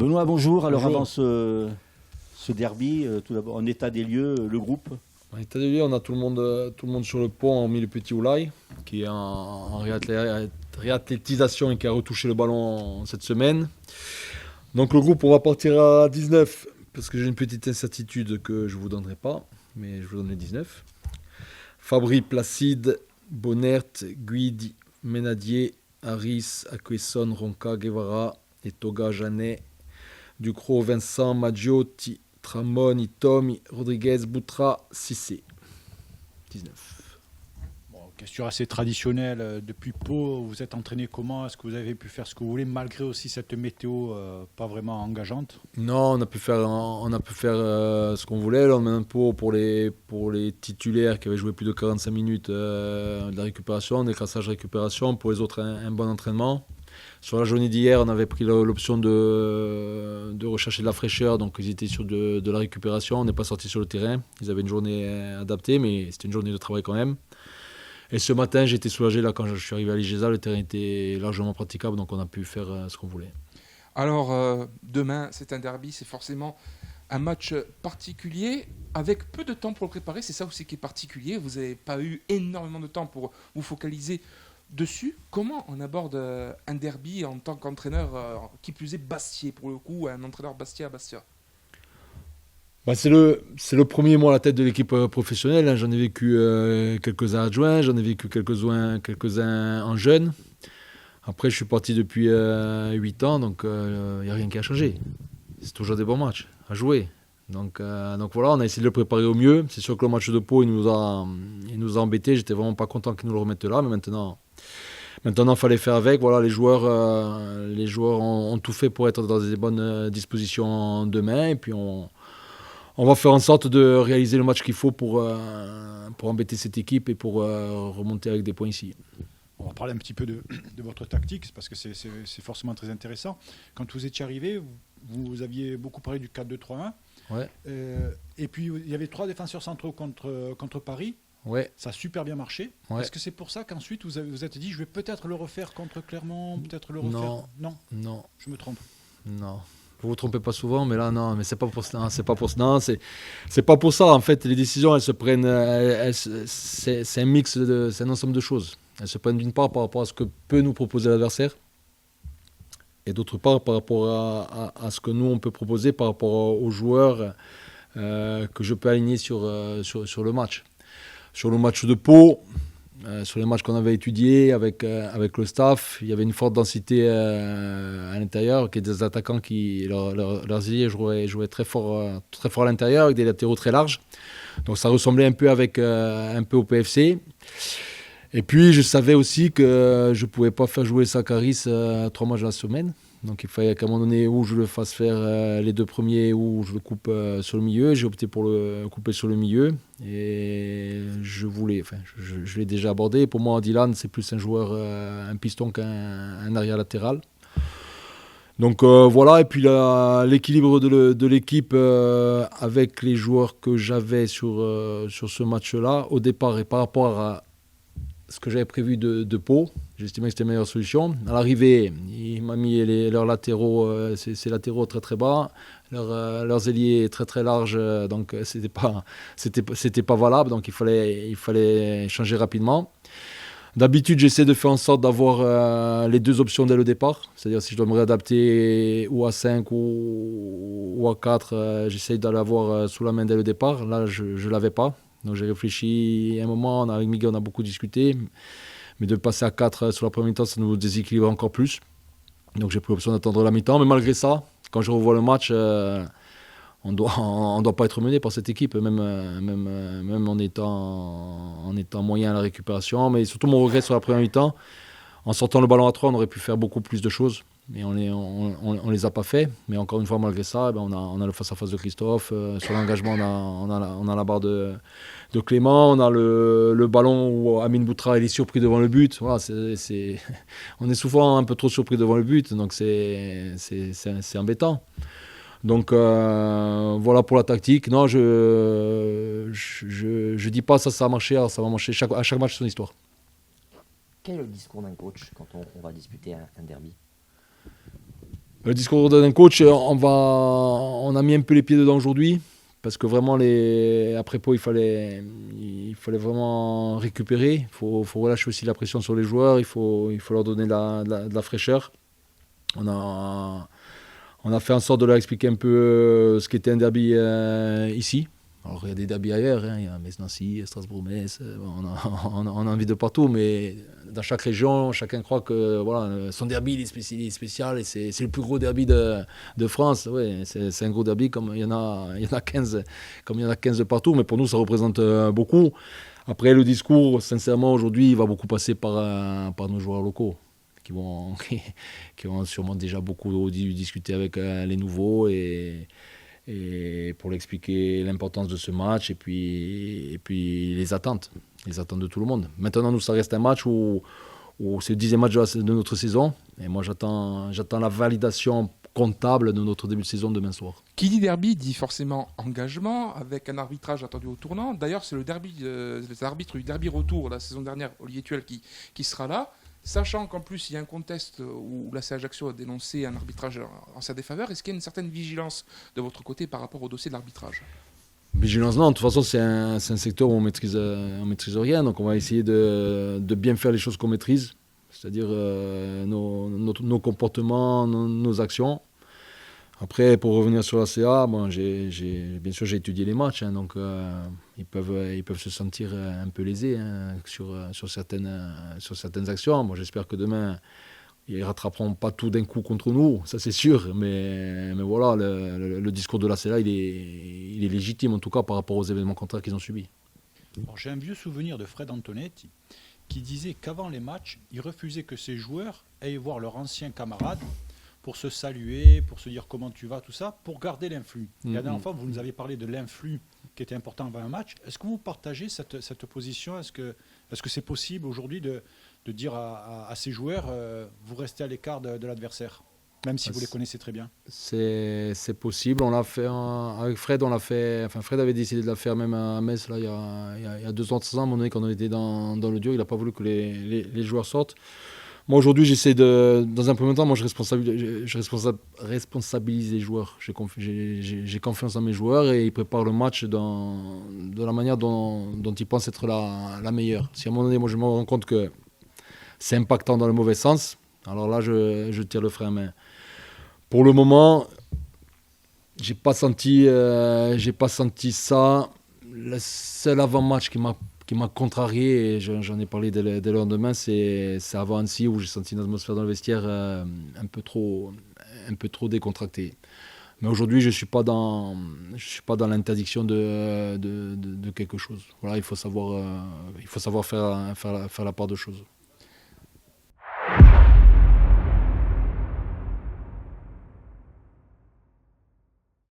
Benoît, bonjour. Alors Bonjour. avant ce derby, tout d'abord en état des lieux, le groupe. En état de lieu, on a tout le monde sur le pont, hormis le petit Oulay, qui est en réathlétisation et qui a retouché le ballon cette semaine. Donc le groupe, on va partir à 19, parce que j'ai une petite incertitude que je ne vous donnerai pas, mais je vous donne les 19. Fabry, Placide, Bonnert, Guidi, Ménadier, Harris, Aquesson, Ronca, Guevara, Etoga, Janet, Ducrot, Vincent, Maggiotti, Tramoni, Tommy, Rodriguez, Boutra, Cissé. 19. Bon, question assez traditionnelle. Depuis Pau, vous êtes entraîné comment? Est-ce que vous avez pu faire ce que vous voulez malgré aussi cette météo pas vraiment engageante? Non, on a pu faire ce qu'on voulait. Là, on met un pot pour les titulaires qui avaient joué plus de 45 minutes de la récupération, des crassages récupération. Pour les autres, un bon entraînement. Sur la journée d'hier, on avait pris l'option de rechercher de la fraîcheur, donc ils étaient sur de la récupération. On n'est pas sorti sur le terrain. Ils avaient une journée adaptée, mais c'était une journée de travail quand même. Et ce matin, j'étais soulagé là quand je suis arrivé à l'IGESA. Le terrain était largement praticable, donc on a pu faire ce qu'on voulait. Alors, demain, c'est un derby, c'est forcément un match particulier, avec peu de temps pour le préparer. C'est ça aussi qui est particulier. Vous n'avez pas eu énormément de temps pour vous focaliser dessus. Comment on aborde un derby en tant qu'entraîneur, qui plus est Bastier, pour le coup, un entraîneur Bastier à Bastia? C'est le premier mois à la tête de l'équipe professionnelle. Hein. J'en ai vécu quelques-uns adjoints, j'en ai vécu quelques-uns en jeune. Après, je suis parti depuis 8 ans, donc il n'y a rien qui a changé. C'est toujours des bons matchs à jouer. Donc voilà, on a essayé de le préparer au mieux. C'est sûr que le match de Pau, il nous a embêtés. J'étais vraiment pas content qu'ils nous le remettent là, mais maintenant, il fallait faire avec. Voilà, les joueurs ont tout fait pour être dans des bonnes dispositions demain. Et puis on va faire en sorte de réaliser le match qu'il faut pour embêter cette équipe et pour remonter avec des points ici. On va parler un petit peu de votre tactique, parce que c'est forcément très intéressant. Quand vous étiez arrivé, vous aviez beaucoup parlé du 4-2-3-1. Ouais. Et puis, il y avait 3 défenseurs centraux contre Paris. Ouais. Ça a super bien marché. Ouais. Est-ce que c'est pour ça qu'ensuite, vous êtes dit, je vais peut-être le refaire contre Clermont, peut-être le refaire? Non, je me trompe. Non. Vous vous trompez pas souvent, mais là, non, mais c'est pas pour ça. C'est pas pour ça. En fait, les décisions, elles se prennent. C'est un mix, c'est un ensemble de choses. Elles se prennent d'une part par rapport à ce que peut nous proposer l'adversaire, et d'autre part par rapport à ce que nous on peut proposer par rapport aux joueurs que je peux aligner sur le match. Sur le match de Pau, sur les matchs qu'on avait étudiés avec le staff, il y avait une forte densité à l'intérieur, qui est des attaquants qui leurs ailiers jouaient très fort à l'intérieur, avec des latéraux très larges. Donc ça ressemblait un peu au PFC. Et puis je savais aussi que je ne pouvais pas faire jouer Sakaris 3 matchs à la semaine. Donc il fallait qu'à un moment donné, où je le fasse faire les 2 premiers, ou je le coupe sur le milieu. J'ai opté pour le couper sur le milieu. Et je l'ai déjà abordé. Pour moi, Dylan, c'est plus un joueur, un piston qu'un arrière latéral. Donc voilà, et puis l'équilibre de l'équipe avec les joueurs que j'avais sur ce match-là, au départ, et par rapport à ce que j'avais prévu de Pau, j'estimais que c'était la meilleure solution. À l'arrivée, il m'a mis leurs latéraux, ces latéraux très très bas, leurs ailiers très très larges, donc c'était pas valable, donc il fallait changer rapidement. D'habitude, j'essaie de faire en sorte d'avoir les 2 options dès le départ. C'est-à-dire, si je dois me réadapter ou à 5 ou à 4, j'essaie de l'avoir sous la main dès le départ. Là, je ne l'avais pas. Donc, j'ai réfléchi un moment. Avec Miguel, on a beaucoup discuté. Mais de passer à 4 sur la première mi-temps, ça nous déséquilibre encore plus. Donc, j'ai pris l'option d'attendre la mi-temps. Mais malgré ça, quand je revois le match, on doit pas être mené par cette équipe, même en étant moyen à la récupération. Mais surtout, mon regret sur la première mi-temps, en sortant le ballon à 3, on aurait pu faire beaucoup plus de choses. Mais on les a pas fait. Mais encore une fois, malgré ça, on a le face-à-face de Christophe. Sur l'engagement, on a la barre de Clément. On a le ballon où Amine Boutra est surpris devant le but. Voilà, on est souvent un peu trop surpris devant le but. Donc c'est embêtant. Donc voilà pour la tactique. Non, je dis pas ça a marché, alors ça va marcher à chaque match son histoire. Quel est le discours d'un coach quand on va disputer un derby? Le discours d'un coach, on a mis un peu les pieds dedans aujourd'hui. Parce que vraiment, après Pau, il fallait vraiment récupérer. Il faut relâcher aussi la pression sur les joueurs. Il faut leur donner de la fraîcheur. On a fait en sorte de leur expliquer un peu ce qu'était un derby ici. Alors, il y a des derbys ailleurs. Hein. Il y a Metz-Nancy, Strasbourg-Metz. On a envie de partout. Mais dans chaque région, chacun croit que voilà, son derby il est spécial et c'est le plus gros derby de France. Ouais, c'est un gros derby comme il y en a 15, comme il y en a 15 partout. Mais pour nous, ça représente beaucoup. Après, le discours, sincèrement, aujourd'hui, il va beaucoup passer par nos joueurs locaux qui vont sûrement déjà beaucoup discuter avec les nouveaux et pour leur expliquer l'importance de ce match et puis les attentes de tout le monde. Maintenant, nous, ça reste un match où c'est le 10e match de notre saison et moi, j'attends la validation comptable de notre début de saison demain soir. Qui dit derby dit forcément engagement, avec un arbitrage attendu au tournant. D'ailleurs, c'est l'arbitre du derby retour la saison dernière, Olivier Thuel, qui sera là. Sachant qu'en plus, il y a un contest où la CA Ajaccio a dénoncé un arbitrage en sa défaveur, est-ce qu'il y a une certaine vigilance de votre côté par rapport au dossier de l'arbitrage ? Vigilance, non. De toute façon, c'est un secteur où on maîtrise rien. Donc, on va essayer de bien faire les choses qu'on maîtrise, c'est-à-dire nos comportements, nos actions. Après, pour revenir sur la CA, bon, bien sûr, j'ai étudié les matchs, hein, donc ils peuvent se sentir un peu lésés hein, sur certaines actions. Bon, j'espère que demain, ils ne rattraperont pas tout d'un coup contre nous, ça c'est sûr. Mais voilà, le discours de la CA, il est légitime, en tout cas, par rapport aux événements contraires qu'ils ont subis. Alors, j'ai un vieux souvenir de Fred Antonetti qui disait qu'avant les matchs, il refusait que ses joueurs aillent voir leurs anciens camarades pour se saluer, pour se dire comment tu vas, tout ça, pour garder l'influx. Et la dernière fois, vous nous avez parlé de l'influx qui était important avant un match. Est-ce que vous partagez cette position ? Est-ce que c'est possible aujourd'hui de dire à ces joueurs, vous restez à l'écart de l'adversaire, même si vous les connaissez très bien ? C'est possible. On l'a fait avec Fred. Fred avait décidé de la faire même à Metz là, il y a 2 ans, 3 ans, à un moment donné, quand on était dans le dur. Il n'a pas voulu que les joueurs sortent. Moi, aujourd'hui, j'essaie dans un premier temps, moi, je responsabilise les joueurs. J'ai confiance en mes joueurs et ils préparent le match de la manière dont ils pensent être la meilleure. Si à un moment donné, moi, je me rends compte que c'est impactant dans le mauvais sens, alors là, je tire le frein. Mais pour le moment, j'ai pas senti ça. Le seul avant-match qui m'a contrarié, et j'en ai parlé dès le lendemain, c'est avant Annecy où j'ai senti une atmosphère dans le vestiaire un peu trop décontractée. Mais aujourd'hui, je suis pas dans l'interdiction de quelque chose. Voilà, il faut savoir faire la part de choses.